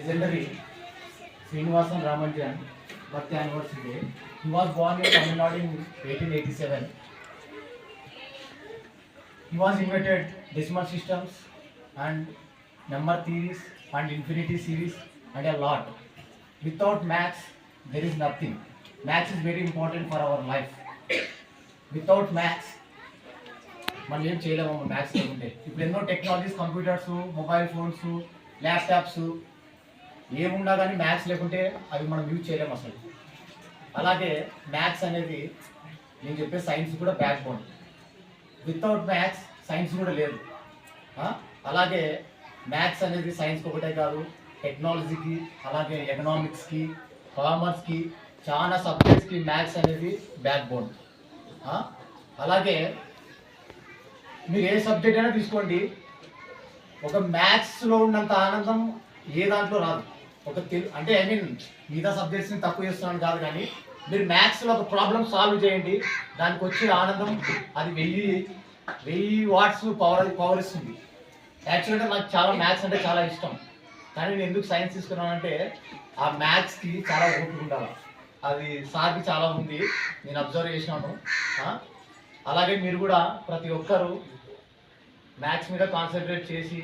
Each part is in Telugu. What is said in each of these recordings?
legendary Srinivasan Ramanjan birthday anniversary day. He was born in Tamil Nadu in 1887. He was invented decimal systems and number theories and infinity series and a lot. Without maths, there is nothing. Maths is very important for our life. Without maths, మనం ఏం చేయలేము. మ్యాథ్స్ లేకుంటే ఇప్పుడు ఎన్నో technologies, computers, mobile phones, laptops ఏమున్నా కానీ మ్యాథ్స్ లేకుంటే అవి మనం యూజ్ చేయలేము అసలు. అలాగే మ్యాథ్స్ అనేది నేను చెప్పే సైన్స్ కూడా back bone. Without maths science కూడా లేదు. అలాగే మ్యాథ్స్ అనేది సైన్స్కి ఒకటే కాదు, టెక్నాలజీకి, అలాగే ఎకనామిక్స్కి, కామర్స్కి, చాలా సబ్జెక్ట్స్కి మ్యాథ్స్ అనేది బ్యాక్ బోన్. అలాగే మీరు ఏ సబ్జెక్ట్ అయినా తీసుకోండి, ఒక మ్యాథ్స్లో ఉన్నంత ఆనందం ఏ దాంట్లో రాదు. అంటే ఐ మీన్ మిగతా సబ్జెక్ట్స్ని తక్కువ చేస్తున్నాను కాదు, కానీ మీరు మ్యాథ్స్లో ఒక ప్రాబ్లం సాల్వ్ చేయండి, దానికి వచ్చే ఆనందం అది 1000 వాట్స్ పవర్ ఇస్తుంది. యాక్చువల్గా నాకు చాలా మ్యాథ్స్ అంటే చాలా ఇష్టం, కానీ నేను ఎందుకు సైన్స్ తీసుకున్నానంటే ఆ మ్యాథ్స్కి చాలా ఓపిక ఉండాలి. అది సార్కి చాలా ఉంది, నేను అబ్జర్వ్ చేసినాను. అలాగే మీరు కూడా ప్రతి ఒక్కరు మ్యాథ్స్ మీద కాన్సన్ట్రేట్ చేసి,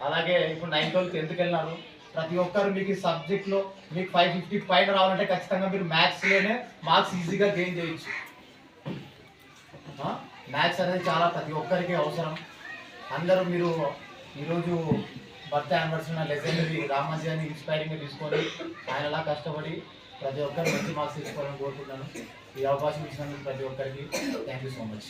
అలాగే ఇప్పుడు 9th 12th 10th వెళ్ళినారు, ప్రతి ఒక్కరు మీకు ఈ సబ్జెక్ట్లో మీకు 550 పైన రావాలంటే ఖచ్చితంగా మీరు మ్యాథ్స్లోనే మార్క్స్ ఈజీగా గెయిన్ చేయొచ్చు. మ్యాథ్స్ అనేది చాలా ప్రతి ఒక్కరికి అవసరం. అందరూ మీరు ఈరోజు బర్త్డే యానివర్సరీ లెజెండరీ రామాజీని ఇన్స్పైరింగ్గా తీసుకొని ఆయనలా కష్టపడి ప్రతి ఒక్కరు మంచి మార్క్స్ తీసుకోవాలని కోరుకుంటున్నాను. ఈ అవకాశం ఇచ్చినందుకు ప్రతి ఒక్కరికి థ్యాంక్ యూ సో మచ్.